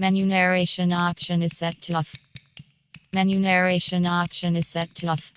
Menu narration option is set to off. Menu narration option is set to off.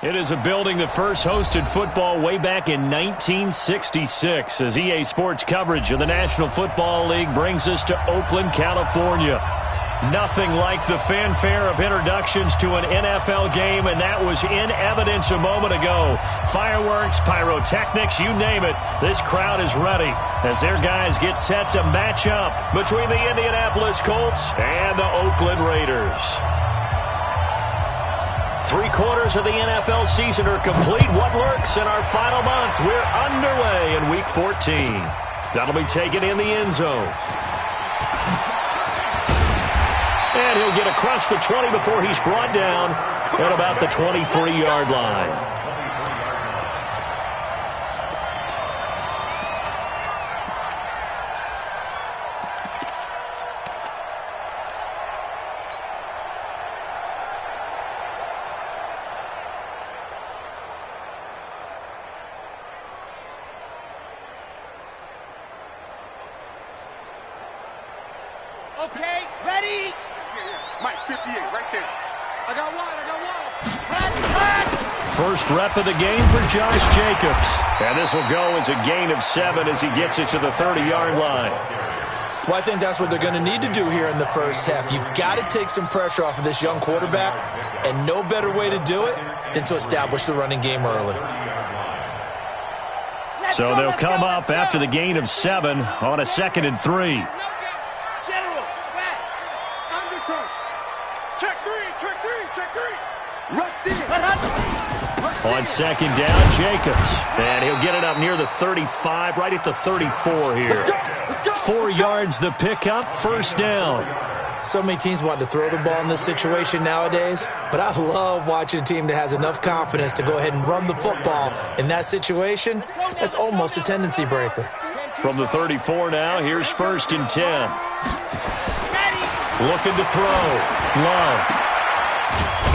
It is a building that first hosted football way back in 1966 as EA Sports coverage of the National Football League brings us to Oakland, California. Nothing like the fanfare of introductions to an NFL game, and that was in evidence a moment ago. Fireworks, pyrotechnics, you name it. This crowd is ready as their guys get set to match up between the Indianapolis Colts and the Oakland Raiders. 3/4 of the NFL season are complete. What lurks in our final month? We're underway in Week 14. That'll be taken in the end zone. And he'll get across the 20 before he's brought down at about the 23-yard line. Okay, ready? Mike, 58, right there. I got one. First rep of the game for Josh Jacobs. And this will go as a gain of 7 as he gets it to the 30-yard line. Well, I think that's what they're going to need to do here in the first half. You've got to take some pressure off of this young quarterback, and no better way to do it than to establish the running game early. So they'll come up after the gain of 7 on a 2nd and 3. On 2nd down, Jacobs. And he'll get it up near the 35, right at the 34 here. 4 yards the pickup, first down. So many teams want to throw the ball in this situation nowadays, but I love watching a team that has enough confidence to go ahead and run the football. In that situation, that's almost a tendency breaker. From the 34 now, here's 1st and 10. Looking to throw. Love.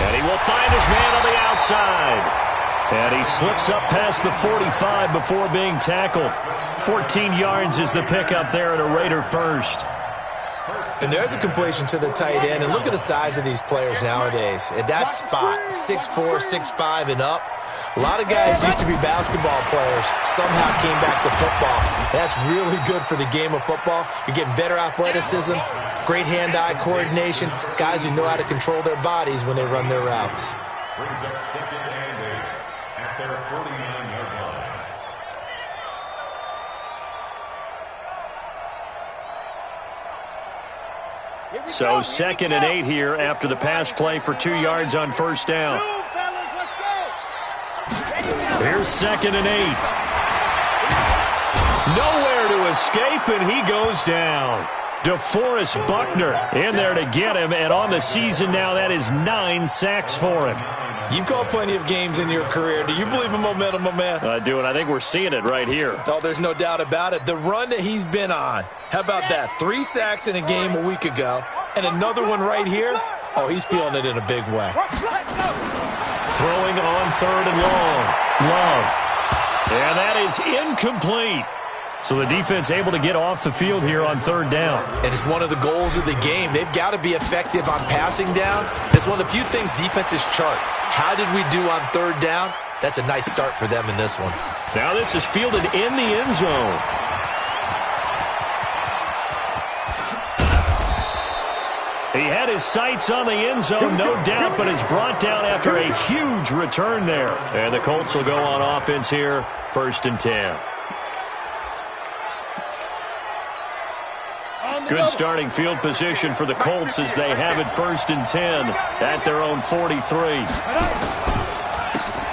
And he will find his man on the outside. And he slips up past the 45 before being tackled. 14 yards is the pickup there at a Raider first. And there's a completion to the tight end. And look at the size of these players nowadays. At that spot, 6'4", 6'5", and up. A lot of guys used to be basketball players, somehow came back to football. That's really good for the game of football. You're getting better athleticism, great hand-eye coordination, guys who know how to control their bodies when they run their routes. Brings up 2nd and 8 at their 49-yard line. So 2nd and 8 here after the pass play for 2 yards on first down. Here's 2nd and 8. Nowhere to escape, and he goes down. DeForest Buckner in there to get him, and on the season now, that is 9 sacks for him. You've called plenty of games in your career. Do you believe in momentum, my man? I do, and I think we're seeing it right here. Oh, there's no doubt about it. The run that he's been on, how about that? 3 sacks in a game a week ago, and another one right here. Oh, he's feeling it in a big way. Throwing on 3rd and long. Love. And that is incomplete. So the defense able to get off the field here on third down. And it's one of the goals of the game. They've got to be effective on passing downs. It's one of the few things defenses chart. How did we do on third down? That's a nice start for them in this one. Now this is fielded in the end zone. He had his sights on the end zone, no doubt, but is brought down after a huge return there. And the Colts will go on offense here, 1st and 10. Good starting field position for the Colts as they have it 1st and 10 at their own 43.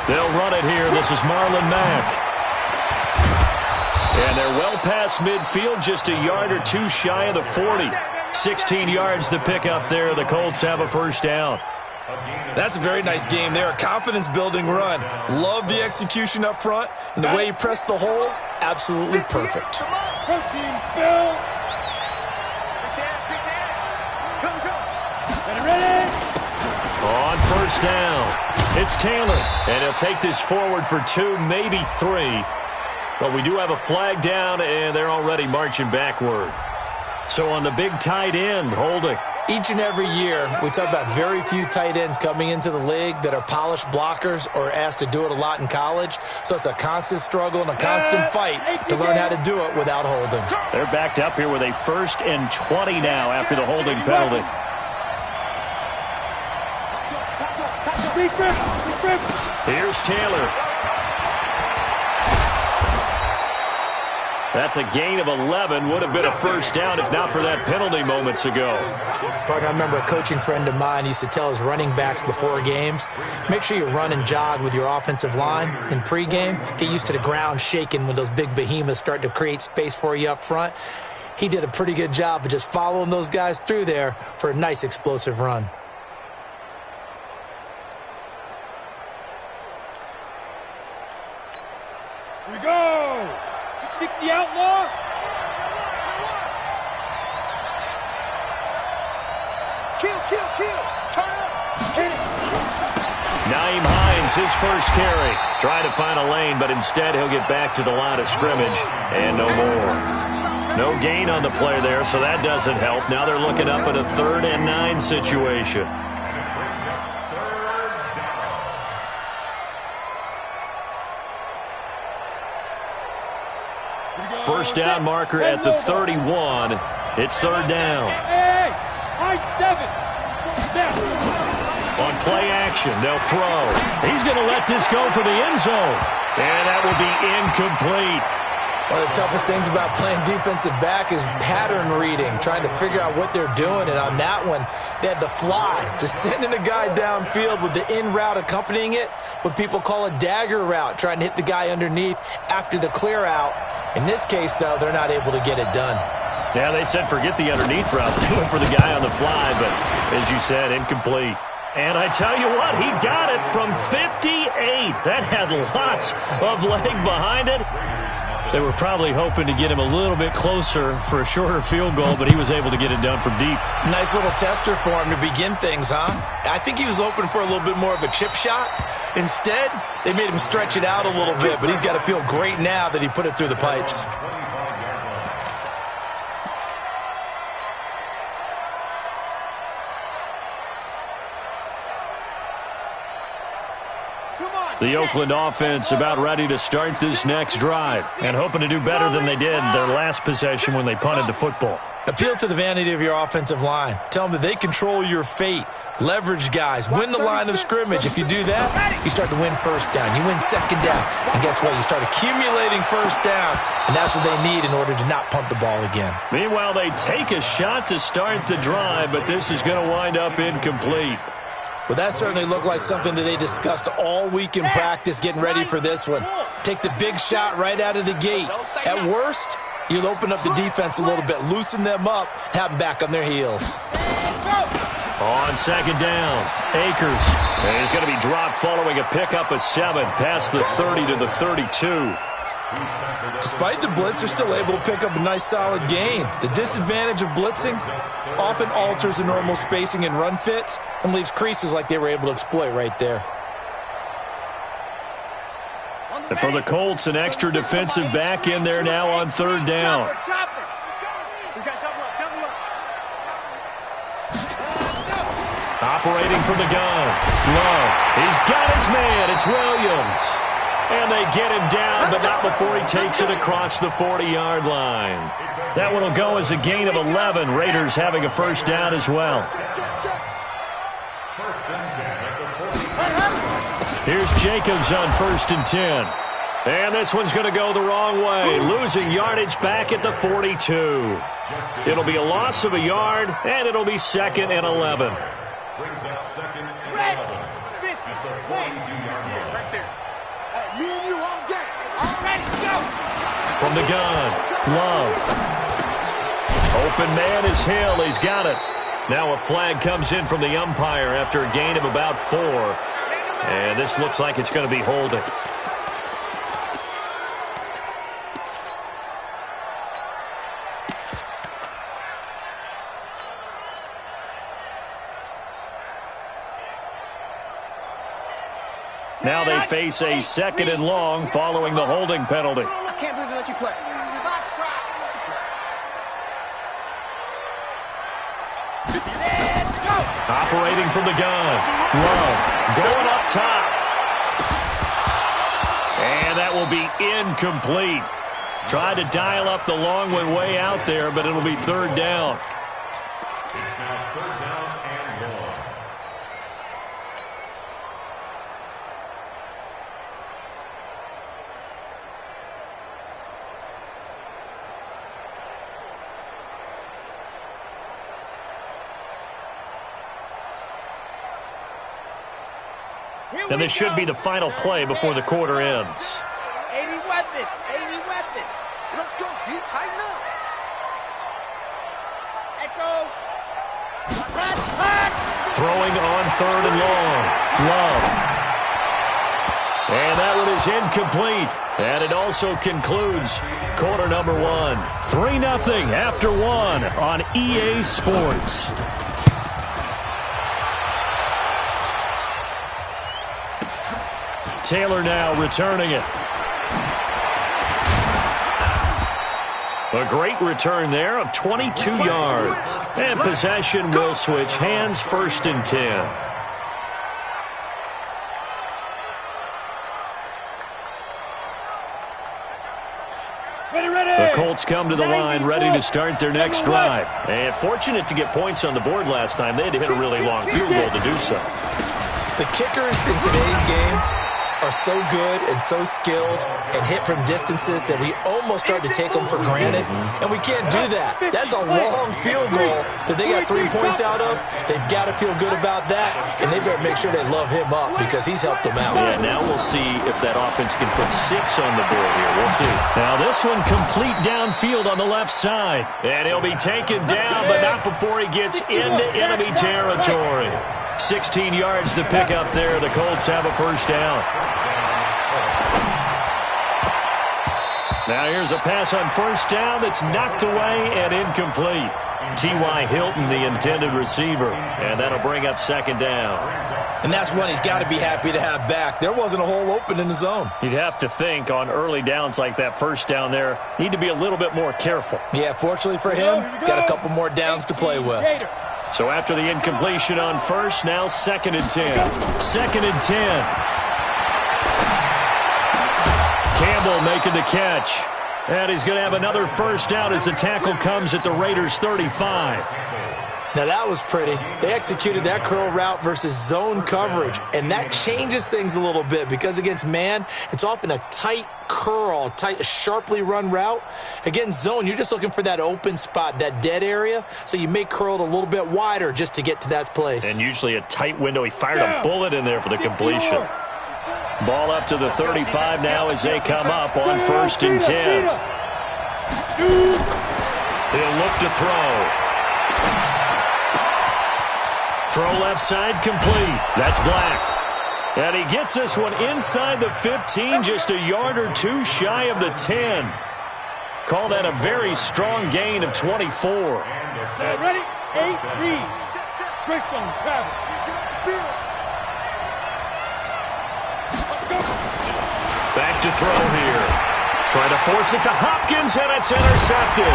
They'll run it here. This is Marlon Mack. And they're well past midfield, just a yard or two shy of the 40. 16 yards the pickup there. The Colts have a 1st down. That's a very nice game there. A confidence-building run. Love the execution up front. And the way he pressed the hole, absolutely perfect. On 1st down, it's Taylor. And he'll take this forward for 2, maybe 3. But we do have a flag down, and they're already marching backward. So on the big tight end, holding. Each and every year, we talk about very few tight ends coming into the league that are polished blockers or asked to do it a lot in college. So it's a constant struggle and a constant fight to learn how to do it without holding. They're backed up here with a 1st and 20 now after the holding penalty. Here's Taylor. That's a gain of 11. Would have been a 1st down if not for that penalty moments ago. Partner, I remember a coaching friend of mine used to tell his running backs before games, make sure you run and jog with your offensive line in pregame. Get used to the ground shaking when those big behemoths start to create space for you up front. He did a pretty good job of just following those guys through there for a nice explosive run. Here we go! 60 outlaw. Kill. Turn up. Naeem Hines, his first carry. Trying to find a lane, but instead he'll get back to the line of scrimmage. And no more. No gain on the play there, so that doesn't help. Now they're looking up at a 3rd and 9 situation. First down marker at the 31. It's 3rd down. On play action, they'll throw. He's going to let this go for the end zone. And that will be incomplete. One of the toughest things about playing defensive back is pattern reading, trying to figure out what they're doing. And on that one, they had the fly, just sending a guy downfield with the in route accompanying it, what people call a dagger route, trying to hit the guy underneath after the clear out. In this case, though, they're not able to get it done. Yeah, they said forget the underneath route. They went for the guy on the fly, but as you said, incomplete. And I tell you what, he got it from 58. That had lots of leg behind it. They were probably hoping to get him a little bit closer for a shorter field goal, but he was able to get it done from deep. Nice little tester for him to begin things, huh? I think he was hoping for a little bit more of a chip shot. Instead, they made him stretch it out a little bit, but he's got to feel great now that he put it through the pipes. The Oakland offense about ready to start this next drive and hoping to do better than they did their last possession when they punted the football. Appeal to the vanity of your offensive line. Tell them that they control your fate. Leverage guys. Win the line of scrimmage. If you do that, you start to win 1st down. You win 2nd down. And guess what? You start accumulating 1st downs. And that's what they need in order to not punt the ball again. Meanwhile, they take a shot to start the drive, but this is going to wind up incomplete. Well, that certainly looked like something that they discussed all week in practice getting ready for this one. Take the big shot right out of the gate. At worst, you'll open up the defense a little bit, loosen them up, have them back on their heels. On 2nd down, Akers. And he's going to be dropped following a pickup of 7 past the 30 to the 32. Despite the blitz, they're still able to pick up a nice solid gain. The disadvantage of blitzing often alters the normal spacing and run fits and leaves creases like they were able to exploit right there. And for the Colts, an extra defensive back in there now on third down. Operating from the gun. Love. He's got his man. It's Williams. And they get him down, but not before he takes it across the 40-yard line. That one will go as a gain of 11. Raiders having a first down as well. Here's Jacobs on 1st and 10. And this one's going to go the wrong way. Losing yardage back at the 42. It'll be a loss of a yard, and it'll be 2nd and 11. Brings up 2nd and 11 at the 42-yard line. Right there. Me and you all day. All ready, go. From the gun, Love. Open man is Hill. He's got it. Now a flag comes in from the umpire after a gain of about 4. And this looks like it's going to be holding. Now they face a 2nd and long following the holding penalty. I can't believe they let you play. Operating from the gun. Love going up top. And that will be incomplete. Tried to dial up the long one way out there, but it'll be 3rd down. It's now 3rd down and 1. And this should be the final play before the quarter ends. 80 weapon. 80 weapon. Let's go. D, tighten up. Echo. Throwing on 3rd and long. Love. And that one is incomplete. And it also concludes quarter number 1. 3-0 after 1 on EA Sports. Taylor now returning it. A great return there of 22 yards. And possession will switch hands, 1st and 10. The Colts come to the line ready to start their next drive. And fortunate to get points on the board last time. They had to hit a really long field goal to do so. The kickers in today's game are so good and so skilled and hit from distances that we almost start to take them for granted, and we can't do that. That's a long field goal that they got 3 points out of. They've got to feel good about that, and they better make sure they love him up because he's helped them out. Yeah, now we'll see if that offense can put 6 on the board here. We'll see. Now this one complete downfield on the left side, and he'll be taken down, but not before he gets into enemy territory. 16 yards to pick up there. The Colts have a first down. Now here's a pass on first down that's knocked away and incomplete. T.Y. Hilton, the intended receiver, and that'll bring up 2nd down. And that's one he's got to be happy to have back. There wasn't a hole open in the zone. You'd have to think on early downs like that first down there, need to be a little bit more careful. Yeah, fortunately for him, got a couple more downs to play with. So after the incompletion on first, now 2nd and 10. 2nd and 10. Campbell making the catch. And he's going to have another first down as the tackle comes at the Raiders' 35. Now that was pretty. They executed that curl route versus zone coverage, and that changes things a little bit because against man, it's often a tight curl, tight, sharply run route. Against zone, you're just looking for that open spot, that dead area, so you may curl it a little bit wider just to get to that place. And usually a tight window. He fired a bullet in there for the completion. Ball up to the 35 now as they come up on 1st and 10. He'll look to throw. Throw left side complete. That's Black. And he gets this one inside the 15, just a yard or 2 shy of the 10. Call that a very strong gain of 24. Ready? 8, read. Greystone, travel. Back to throw here. Trying to force it to Hopkins, and it's intercepted.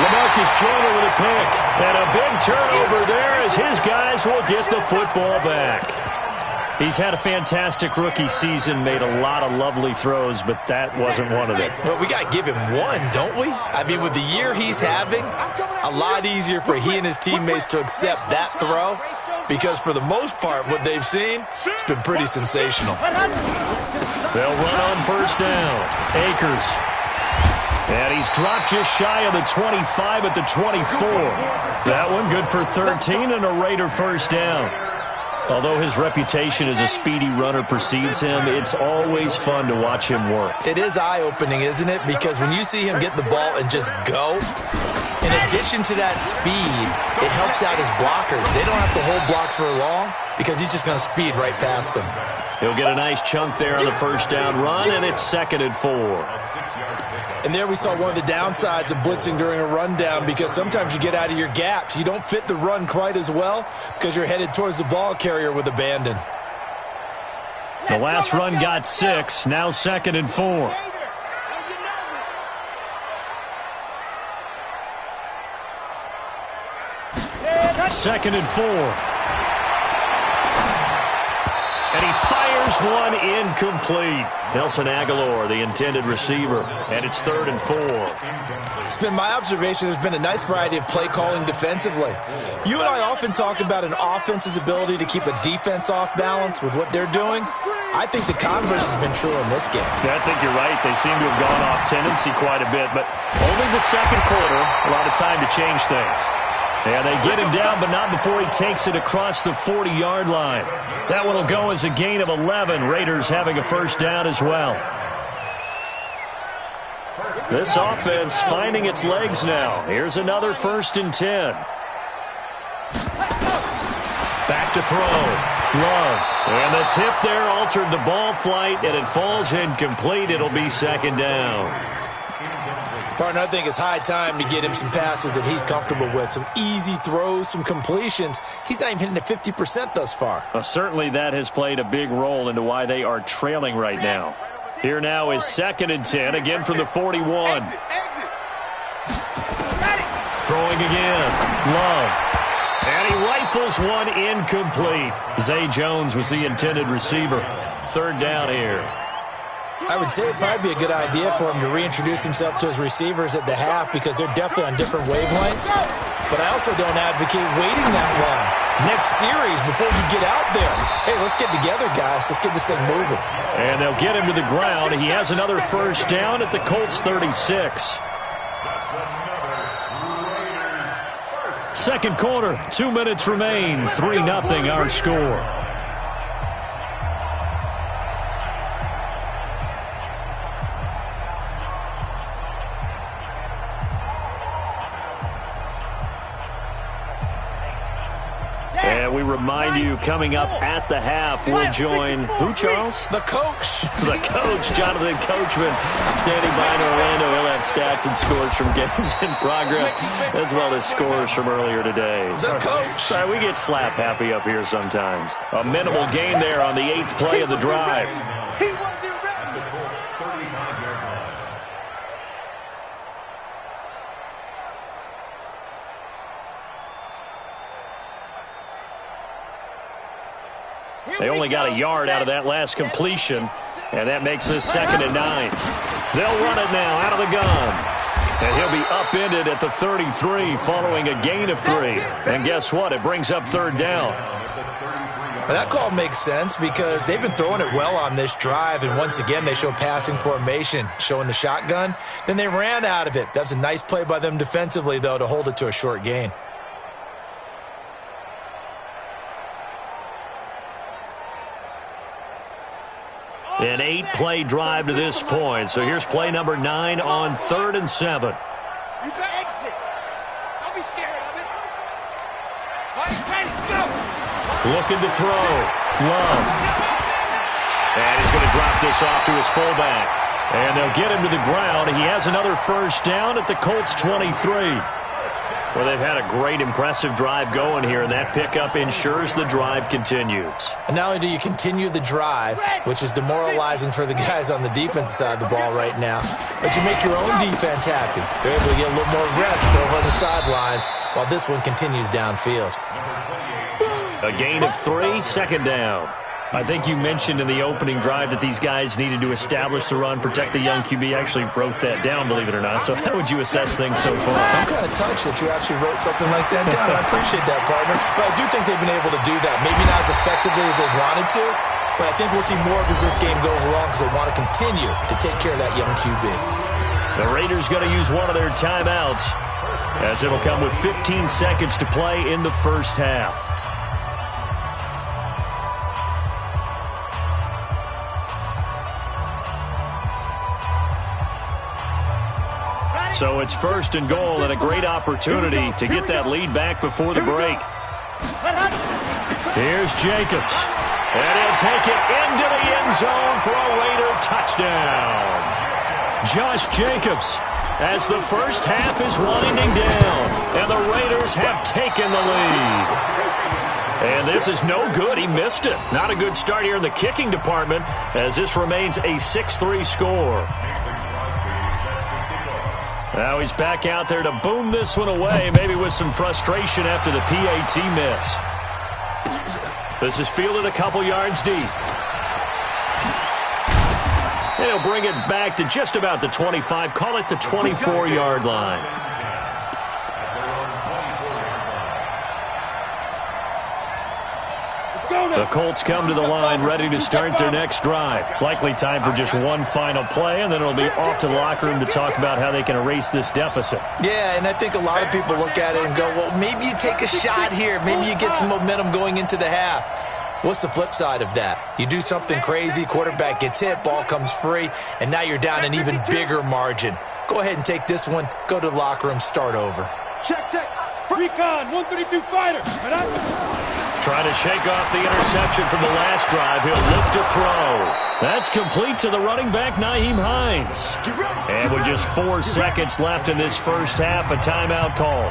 LaMarcus Joyner with a pick. And a big turnover there as his guys will get the football back. He's had a fantastic rookie season, made a lot of lovely throws, but that wasn't one of them. Well, we got to give him one, don't we? I mean, with the year he's having, a lot easier for he and his teammates to accept that throw because for the most part, what they've seen, it's been pretty sensational. They'll run on first down. Akers. And he's dropped just shy of the 25 at the 24. That one good for 13 and a Raider first down. Although his reputation as a speedy runner precedes him, it's always fun to watch him work. It is eye-opening, isn't it? Because when you see him get the ball and just go, in addition to that speed, it helps out his blockers. They don't have to hold blocks for long because he's just going to speed right past them. He'll get a nice chunk there on the first down run, and it's 2nd and 4. And there we saw one of the downsides of blitzing during a rundown because sometimes you get out of your gaps. You don't fit the run quite as well because you're headed towards the ball carrier with abandon. The last run got 6, now 2nd and 4. Second and 4. And he fires one incomplete. Nelson Aguilar, the intended receiver. And it's 3rd and 4. It's been my observation there's been a nice variety of play calling defensively. You and I often talk about an offense's ability to keep a defense off balance with what they're doing. I think the converse has been true in this game. Yeah, I think you're right. They seem to have gone off tendency quite a bit, but only the second quarter, a lot of time to change things. And they get him down, but not before he takes it across the 40-yard line. That one will go as a gain of 11. Raiders having a first down as well. This offense finding its legs now. Here's another 1st and 10. Back to throw. Love. And the tip there altered the ball flight, and it falls incomplete. It'll be 2nd down. Partner, I think it's high time to get him some passes that he's comfortable with. Some easy throws, some completions. He's not even hitting the 50% thus far. Well, certainly that has played a big role into why they are trailing right now. Here now is 2nd and 10, again from the 41. Throwing again. Love. And he rifles one incomplete. Zay Jones was the intended receiver. 3rd down here. I would say it'd probably be a good idea for him to reintroduce himself to his receivers at the half because they're definitely on different wavelengths. But I also don't advocate waiting that long. Next series before you get out there. Hey, let's get together, guys. Let's get this thing moving. And they'll get him to the ground. He has another first down at the Colts 36. Second quarter, 2 minutes remain. 3-0 our score. And we remind you, coming up at the half, we'll join, who, Charles? The coach. The coach, Jonathan Coachman, standing by in Orlando. He'll have stats and scores from games in progress, as well as scores from earlier today. The coach. Sorry, we get slap happy up here sometimes. A minimal gain there on the 8th play of the drive. They only got a yard out of that last completion, and that makes this 2nd and 9. They'll run it now out of the gun. And he'll be upended at the 33 following a gain of 3. And guess what? It brings up 3rd down. Well, that call makes sense because they've been throwing it well on this drive, and once again they show passing formation, showing the shotgun. Then they ran out of it. That's a nice play by them defensively, though, to hold it to a short gain. An 8-play drive to this point. So here's play number 9 on 3rd and 7. You got exit. Don't be scared of it. Ready, go. Looking to throw. Love. And he's going to drop this off to his fullback. And they'll get him to the ground. He has another first down at the Colts 23. Well, they've had a great, impressive drive going here, and that pickup ensures the drive continues. And not only do you continue the drive, which is demoralizing for the guys on the defensive side of the ball right now, but you make your own defense happy. They're able to get a little more rest over on the sidelines while this one continues downfield. A gain of 3, second down. I think you mentioned in the opening drive that these guys needed to establish the run, protect the young QB. I actually wrote that down, believe it or not. So how would you assess things so far? I'm kind of touched that you actually wrote something like that down. I appreciate that, partner. But I do think they've been able to do that. Maybe not as effectively as they wanted to, but I think we'll see more of as this game goes along because they want to continue to take care of that young QB. The Raiders going to use one of their timeouts as it'll come with 15 seconds to play in the first half. So it's first and goal and a great opportunity to get that lead back before the break. Here's Jacobs. And he'll take it into the end zone for a Raider touchdown. Josh Jacobs, as the first half is winding down, and the Raiders have taken the lead. And this is no good. He missed it. Not a good start here in the kicking department, as this remains a 6-3 score. Now he's back out there to boom this one away, maybe with some frustration after the PAT miss. This is fielded a couple yards deep. And he'll bring it back to just about the 25, call it the 24-yard line. The Colts come to the line ready to start their next drive. Likely time for just one final play, and then it'll be off to the locker room to talk about how they can erase this deficit. Yeah, and I think a lot of people look at it and go, well, maybe you take a shot here. Maybe you get some momentum going into the half. What's the flip side of that? You do something crazy, quarterback gets hit, ball comes free, and now you're down an even bigger margin. Go ahead and take this one, go to the locker room, start over. Check. Recon, 132 fighter. Trying to shake off the interception from the last drive. He'll look to throw. That's complete to the running back, Nyheim Hines. And with just 4 seconds left in this first half, a timeout call.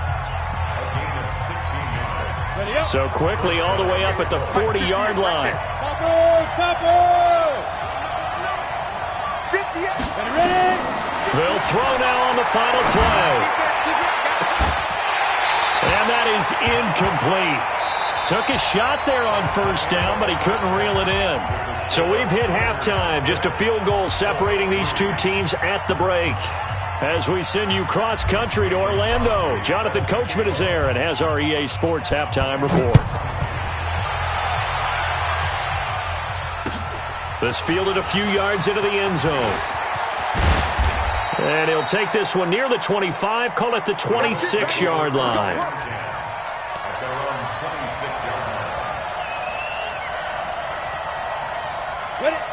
So quickly all the way up at the 40-yard line. They'll throw now on the final play. And that is incomplete. Took a shot there on first down, but he couldn't reel it in. So we've hit halftime. Just a field goal separating these two teams at the break. As we send you cross-country to Orlando, Jonathan Coachman is there and has our EA Sports halftime report. This fielded a few yards into the end zone. And he'll take this one near the 25, call it the 26-yard line.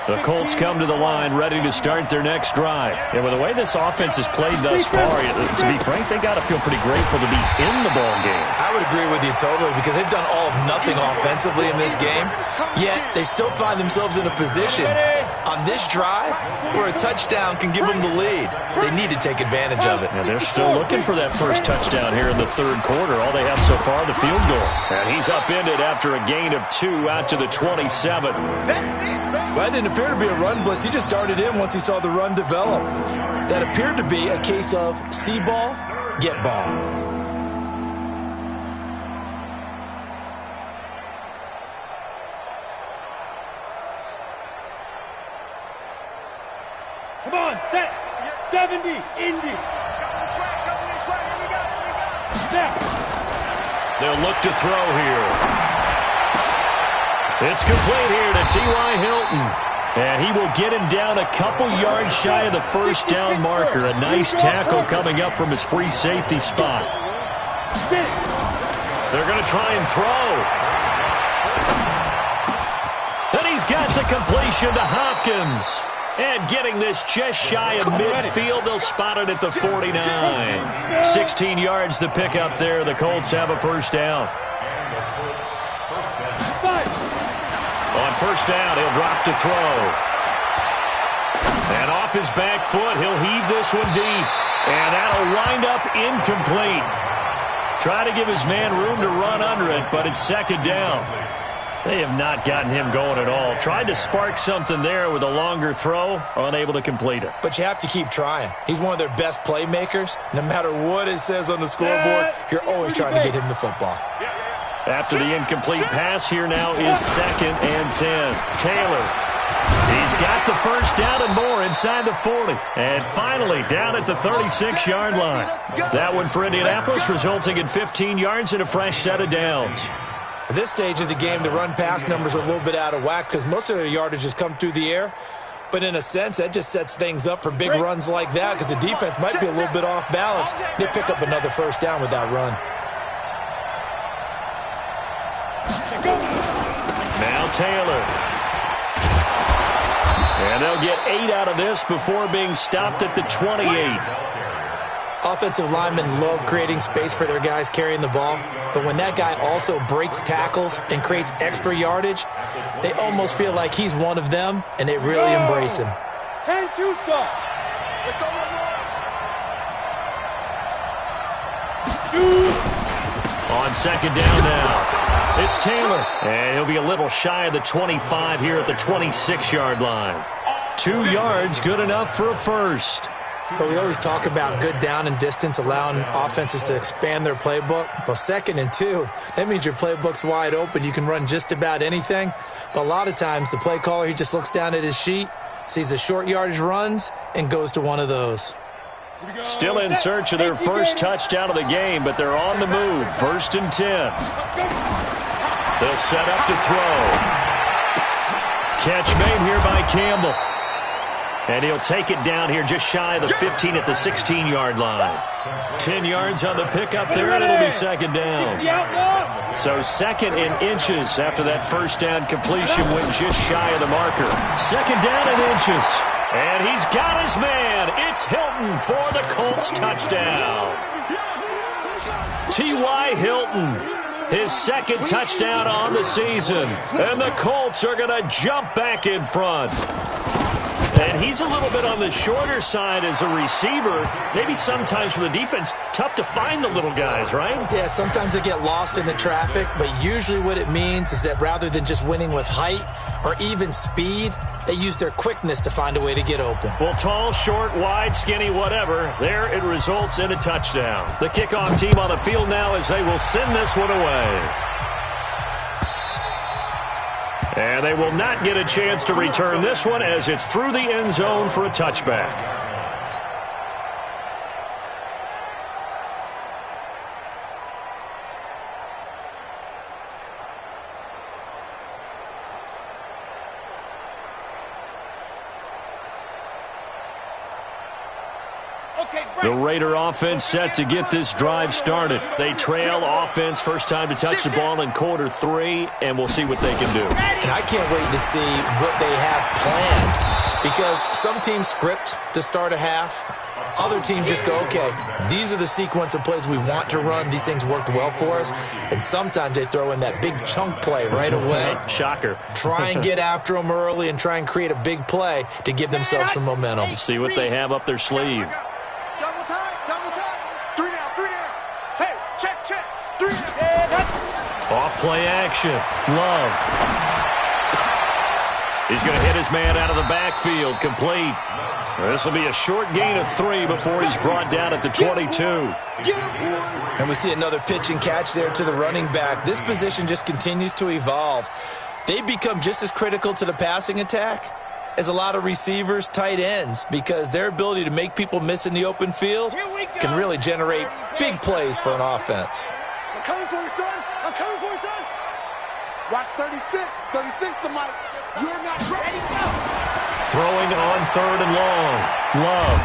The Colts come to the line ready to start their next drive. And with the way this offense has played thus far, to be frank, they got to feel pretty grateful to be in the ball game. I would agree with you totally because they've done all of nothing offensively in this game, yet they still find themselves in a position on this drive where a touchdown can give them the lead. They need to take advantage of it. And they're still looking for that first touchdown here in the third quarter. All they have so far, the field goal. And he's upended after a gain of 2 out to the 27. Well, that didn't appear to be a run blitz. He just darted in once he saw the run develop. That appeared to be a case of see ball, get ball. Come on, set. 70, Indy. Snap. They'll look to throw here. It's complete here to T.Y. Hilton. And he will get him down a couple yards shy of the first down marker. A nice tackle coming up from his free safety spot. They're going to try and throw. And he's got the completion to Hopkins. And getting this just shy of midfield, they'll spot it at the 49. 16 yards to pick up there. The Colts have a first down. On first down, he'll drop to throw. And off his back foot, he'll heave this one deep. And that'll wind up incomplete. Try to give his man room to run under it, but it's second down. They have not gotten him going at all. Tried to spark something there with a longer throw, unable to complete it. But you have to keep trying. He's one of their best playmakers. No matter what it says on the scoreboard, you're always trying to get him the football. After the incomplete pass, here now is 2nd and 10. Taylor. He's got the first down and more inside the 40. And finally down at the 36-yard line. That one for Indianapolis, resulting in 15 yards and a fresh set of downs. At this stage of the game, the run-pass numbers are a little bit out of whack because most of their yardage has come through the air. But in a sense, that just sets things up for big runs like that because the defense might be a little bit off balance. They pick up another first down with that run. Now Taylor. And they'll get 8 out of this before being stopped at the 28. Offensive linemen love creating space for their guys carrying the ball, but when that guy also breaks tackles and creates extra yardage, they almost feel like he's one of them, and they really embrace him. 10-2, sir. On second down now, it's Taylor. And he'll be a little shy of the 25 here at the 26-yard line. 2 yards, good enough for a first. But we always talk about good down and distance, allowing offenses to expand their playbook. Well, 2nd and 2, that means your playbook's wide open. You can run just about anything. But a lot of times, the play caller, he just looks down at his sheet, sees the short yardage runs, and goes to one of those. Still in search of their first touchdown of the game, but they're on the move. 1st and 10. They'll set up to throw. Catch made here by Campbell. And he'll take it down here just shy of the 15 at the 16-yard line. 10 yards on the pickup there, and it'll be second down. So 2nd in inches after that first down completion went just shy of the marker. 2nd down in inches. And he's got his man. It's Hilton for the Colts touchdown. T.Y. Hilton, his 2nd touchdown on the season. And the Colts are going to jump back in front. And he's a little bit on the shorter side as a receiver. Maybe sometimes for the defense, tough to find the little guys, right? Yeah, sometimes they get lost in the traffic, but usually what it means is that rather than just winning with height or even speed, they use their quickness to find a way to get open. Well, tall, short, wide, skinny, whatever, there it results in a touchdown. The kickoff team on the field now as they will send this one away. And they will not get a chance to return this one as it's through the end zone for a touchback. The Raider offense set to get this drive started. They trail offense first time to touch the ball in quarter 3, and we'll see what they can do. And I can't wait to see what they have planned because some teams script to start a half. Other teams just go, okay, these are the sequence of plays we want to run. These things worked well for us. And sometimes they throw in that big chunk play right away. Shocker. Try and get after them early and try and create a big play to give themselves some momentum. See what they have up their sleeve. Double time. 3 down. Hey, check. 3 down. Off play action. Love. He's going to hit his man out of the backfield. Complete. This will be a short gain of 3 before he's brought down at the 22. And we see another pitch and catch there to the running back. This position just continues to evolve. They become just as critical to the passing attack as a lot of receivers, tight ends, because their ability to make people miss in the open field can really generate big plays for an offense. I'm coming for you, son. Watch 36. 36 to Mike. You're not ready. Throwing on 3rd and long. Love.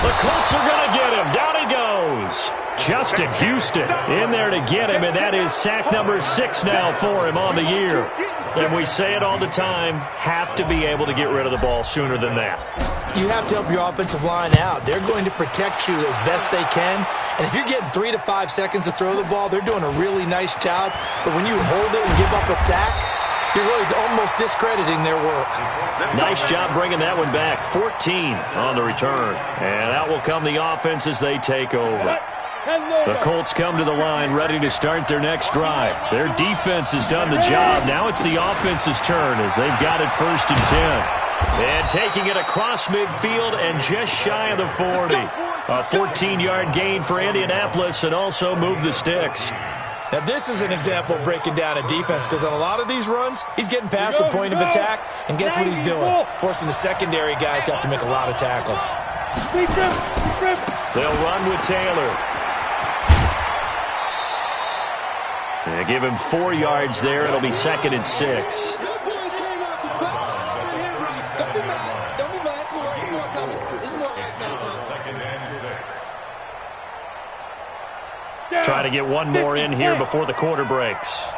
The Colts are going to get him. Down he goes. Justin Houston in there to get him, and that is sack number 6 now for him on the year. And we say it all the time, have to be able to get rid of the ball sooner than that. You have to help your offensive line out. They're going to protect you as best they can. And if you're getting 3 to 5 seconds to throw the ball, they're doing a really nice job. But when you hold it and give up a sack, you're really almost discrediting their work. Nice job bringing that one back. 14 on the return. And out will come the offense as they take over. The Colts come to the line ready to start their next drive. Their defense has done the job. Now it's the offense's turn as they've got it 1st and 10. And taking it across midfield and just shy of the 40. A 14-yard gain for Indianapolis and also move the sticks. Now, this is an example of breaking down a defense because on a lot of these runs, he's getting past the point of attack, and guess what he's doing? Forcing the secondary guys to have to make a lot of tackles. They'll run with Taylor. They give him 4 yards there. It'll be 2nd and 6. Try to get one more in here before the quarter breaks.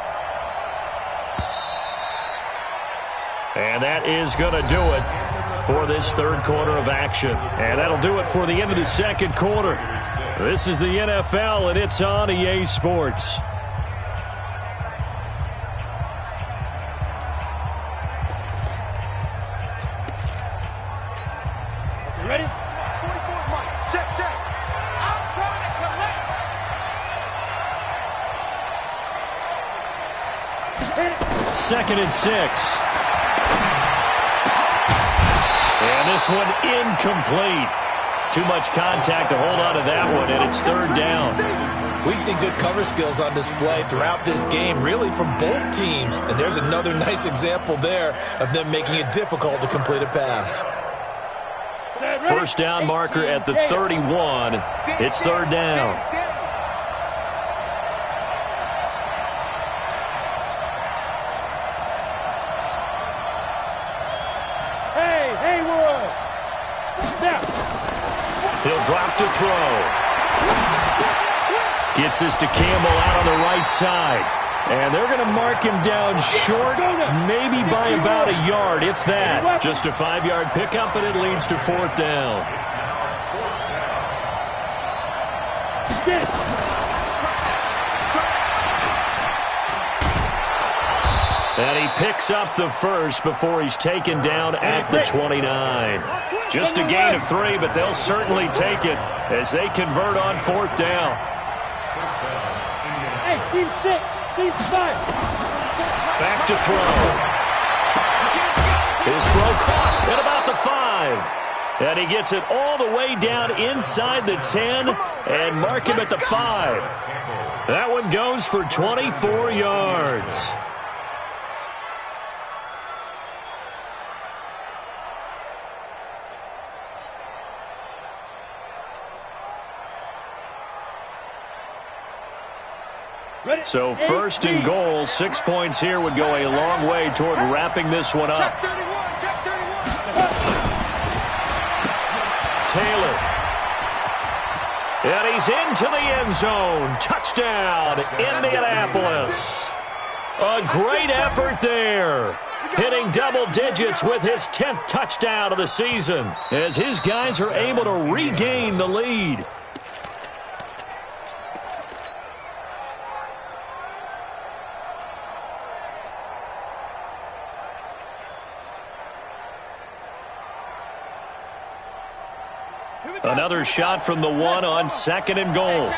And that is going to do it for this 3rd quarter of action. And that'll do it for the end of the 2nd quarter. This is the NFL, and it's on EA Sports. You ready? 44 Mike. Check. I'm trying to collect. 2nd and 6. And this one incomplete. Too much contact to hold on to that one, and it's 3rd down. We've seen good cover skills on display throughout this game, really from both teams. And there's another nice example there of them making it difficult to complete a pass. 1st down marker at the 31. It's 3rd down. He'll drop to throw. Gets this to Campbell out on the right side. And they're going to mark him down short, maybe by about a yard, if that. Just a 5-yard pickup, and it leads to 4th down. And he picks up the 1st before he's taken down at the 29. Just a gain of 3, but they'll certainly take it as they convert on 4th down. Hey, team 6, team 5. Back to throw. His throw caught at about the 5. And he gets it all the way down inside the 10 and mark him at the 5. That one goes for 24 yards. So 1st and goal, 6 points here would go a long way toward wrapping this one up. Taylor. And he's into the end zone. Touchdown, Indianapolis. A great effort there. Hitting double digits with his 10th touchdown of the season as his guys are able to regain the lead. Another shot from the 1 on 2nd and goal.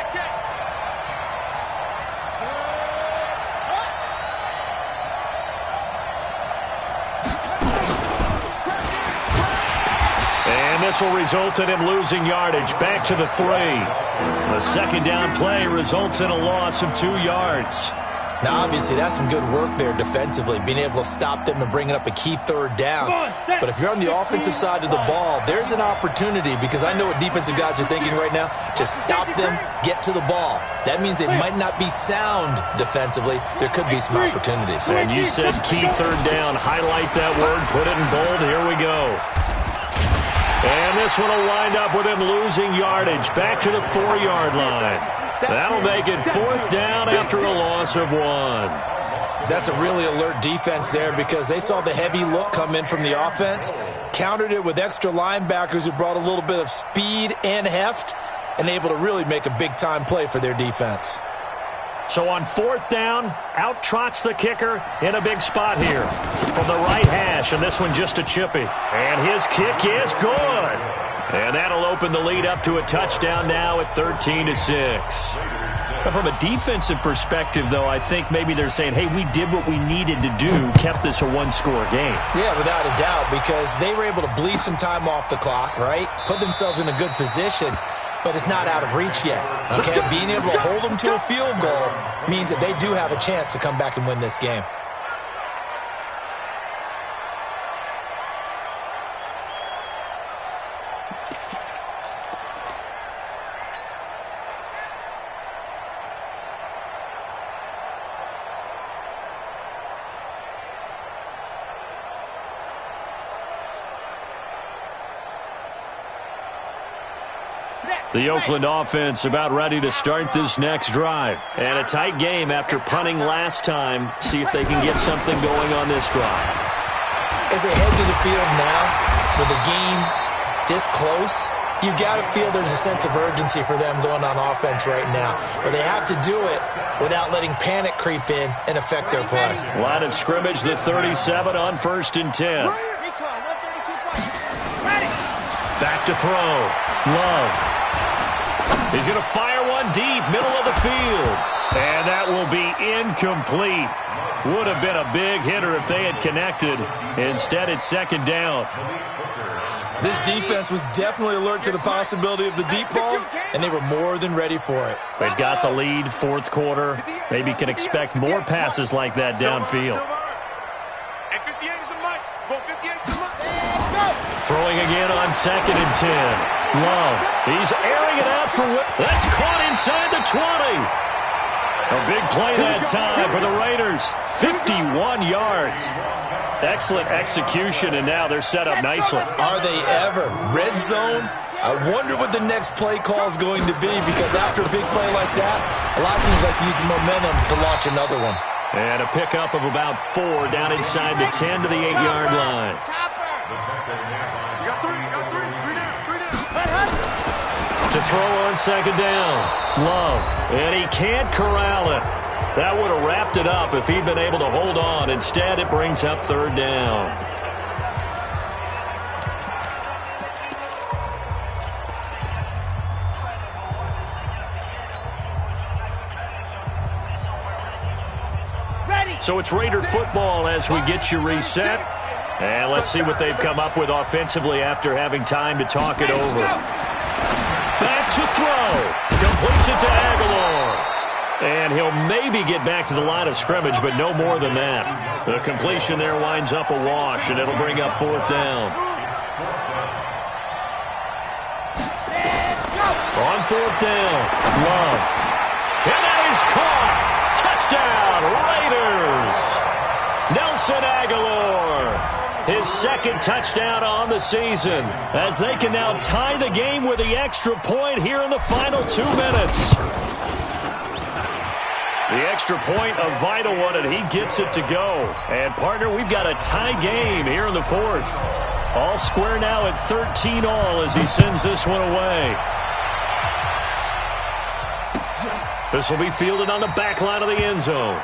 And this will result in him losing yardage back to the 3. The 2nd down play results in a loss of 2 yards. Now, obviously, that's some good work there defensively, being able to stop them and bringing up a key 3rd down. But if you're on the offensive side of the ball, there's an opportunity because I know what defensive guys are thinking right now. Just stop them, get to the ball. That means they might not be sound defensively. There could be some opportunities. And you said key 3rd down. Highlight that word. Put it in bold. Here we go. And this one will wind up with him losing yardage back to the 4-yard line. That'll make it 4th down after a loss of 1. That's a really alert defense there because they saw the heavy look come in from the offense, countered it with extra linebackers who brought a little bit of speed and heft, and able to really make a big-time play for their defense. So on 4th down, out trots the kicker in a big spot here from the right hash, and this one just a chippy. And his kick is good. And that'll open the lead up to a touchdown now at 13-6. Now, from a defensive perspective, though, I think maybe they're saying, hey, we did what we needed to do, kept this a one-score game. Yeah, without a doubt, because they were able to bleed some time off the clock, right? Put themselves in a good position, but it's not out of reach yet. Okay, being able to hold them to a field goal means that they do have a chance to come back and win this game. The Oakland offense about ready to start this next drive. And a tight game after punting last time. See if they can get something going on this drive. As they head to the field now, with the game this close, you've got to feel there's a sense of urgency for them going on offense right now. But they have to do it without letting panic creep in and affect their play. Line of scrimmage, the 37 on 1st and 10. Back to throw. Love. He's going to fire one deep, middle of the field. And that will be incomplete. Would have been a big hitter if they had connected. Instead, it's 2nd down. This defense was definitely alert to the possibility of the deep ball, and they were more than ready for it. They've got the lead, 4th quarter. Maybe can expect more passes like that downfield. Throwing again on 2nd and 10. Love. He's airing it out for that's caught inside the 20. A big play that time for the Raiders. 51 yards. Excellent execution, and now they're set up nicely. Are they ever? Red zone? I wonder what the next play call is going to be, because after a big play like that, a lot of teams like to use the momentum to launch another one. And a pickup of about 4 down inside the 10 to the 8-yard line. To throw on 2nd down. Love. And he can't corral it. That would have wrapped it up if he'd been able to hold on. Instead, it brings up 3rd down. So it's Raider football as we get you reset. And let's see what they've come up with offensively after having time to talk it over. Back to throw. Completes it to Aguilar. And he'll maybe get back to the line of scrimmage, but no more than that. The completion there winds up a wash, and it'll bring up 4th down. On 4th down, Love. And that is caught. Touchdown, Raiders. Nelson Aguilar. His 2nd touchdown on the season, as they can now tie the game with the extra point here in the final 2 minutes. The extra point, a vital one, and he gets it to go. And, partner, we've got a tie game here in the 4th. All square now at 13-all as he sends this one away. This will be fielded on the back line of the end zone.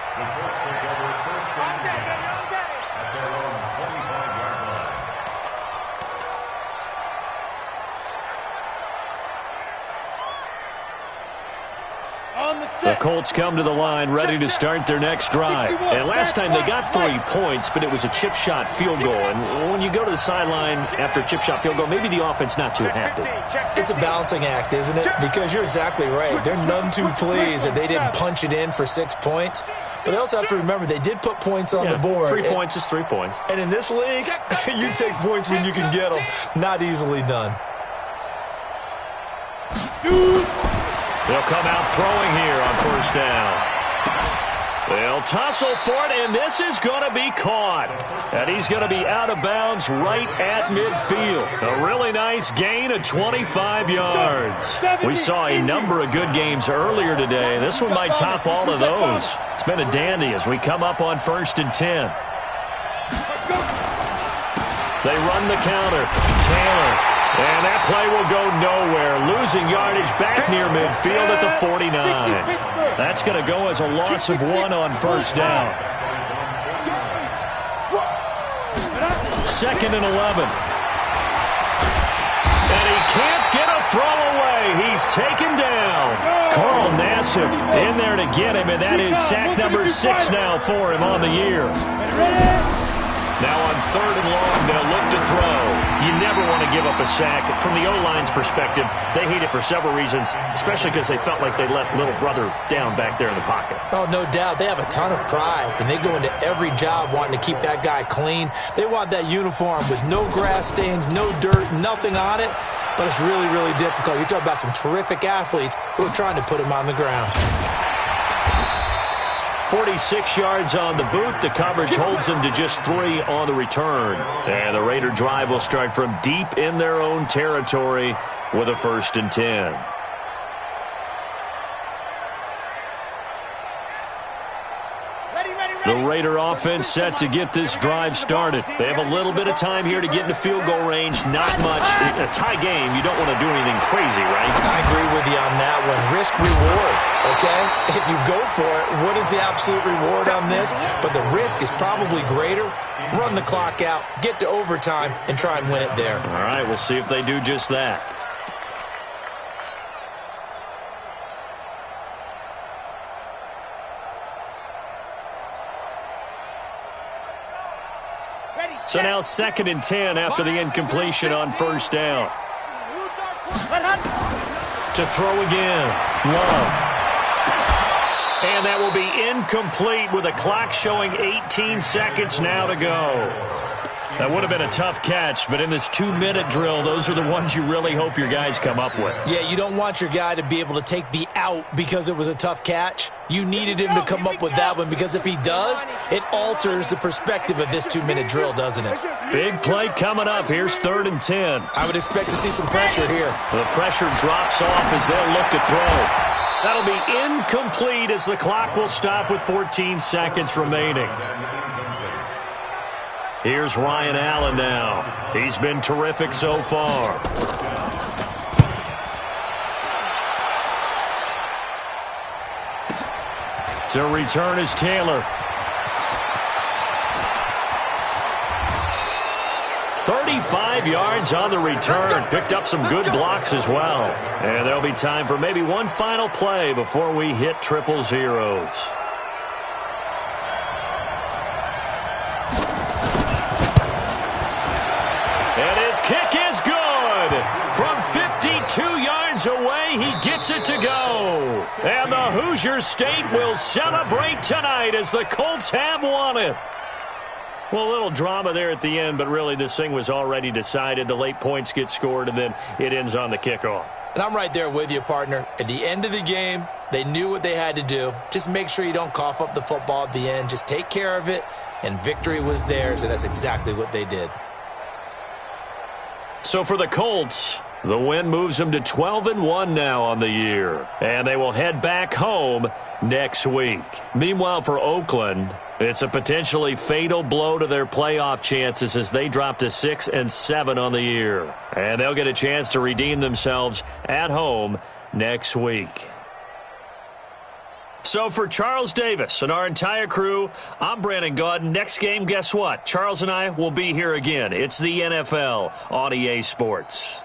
The Colts come to the line ready to start their next drive. And last time they got 3 points, but it was a chip shot field goal. And when you go to the sideline after a chip shot field goal, maybe the offense not too happy. It's a balancing act, isn't it? Because you're exactly right. They're none too pleased that they didn't punch it in for 6 points. But they also have to remember they did put points on the board. 3 points is 3 points. And in this league, you take points when you can get them. Not easily done. They'll come out throwing here on 1st down. They'll tussle for it, and this is going to be caught. And he's going to be out of bounds right at midfield. A really nice gain of 25 yards. We saw a number of good games earlier today. This one might top all of those. It's been a dandy as we come up on 1st and 10. They run the counter. Taylor. And that play will go nowhere. Losing yardage back near midfield at the 49. That's going to go as a loss of 1 on 1st down. 2nd and 11. And he can't get a throw away. He's taken down. Carl Nassib in there to get him, and that is sack number 6 now for him on the year. Now on 3rd and long, they'll look to throw. You never want to give up a sack. From the O-line's perspective, they hate it for several reasons, especially because they felt like they let little brother down back there in the pocket. Oh, no doubt. They have a ton of pride, and they go into every job wanting to keep that guy clean. They want that uniform with no grass stains, no dirt, nothing on it, but it's really, really difficult. You're talking about some terrific athletes who are trying to put him on the ground. 46 yards on the boot. The coverage holds them to just 3 on the return. And the Raider drive will start from deep in their own territory with a 1st and 10. The Raider offense set to get this drive started. They have a little bit of time here to get into field goal range. Not much. A tie game, you don't want to do anything crazy, right? I agree with you on that one. Risk reward, okay? If you go for it, what is the absolute reward on this? But the risk is probably greater. Run the clock out, get to overtime, and try and win it there. All right, we'll see if they do just that. So now 2nd and 10 after the incompletion on 1st down. To throw again. Love. And that will be incomplete with the clock showing 18 seconds now to go. That would have been a tough catch, but in this 2-minute drill, those are the ones you really hope your guys come up with. Yeah, you don't want your guy to be able to take the out because it was a tough catch. You needed him to come up with that one because if he does, it alters the perspective of this 2-minute drill, doesn't it? Big play coming up. Here's 3rd and 10. I would expect to see some pressure here. The pressure drops off as they'll look to throw. That'll be incomplete as the clock will stop with 14 seconds remaining. Here's Ryan Allen now. He's been terrific so far. To return is Taylor. 35 yards on the return. Picked up some good blocks as well. And there'll be time for maybe one final play before we hit 000. Kick is good. From 52 yards away, he gets it to go. And the Hoosier State will celebrate tonight as the Colts have won it. Well, a little drama there at the end, but really this thing was already decided. The late points get scored, and then it ends on the kickoff. And I'm right there with you, partner. At the end of the game, they knew what they had to do. Just make sure you don't cough up the football at the end. Just take care of it, and victory was theirs, and that's exactly what they did. So for the Colts, the win moves them to 12-1 now on the year. And they will head back home next week. Meanwhile, for Oakland, it's a potentially fatal blow to their playoff chances as they drop to 6-7 on the year. And they'll get a chance to redeem themselves at home next week. So for Charles Davis and our entire crew, I'm Brandon Gaudin. Next game, guess what? Charles and I will be here again. It's the NFL on EA Sports.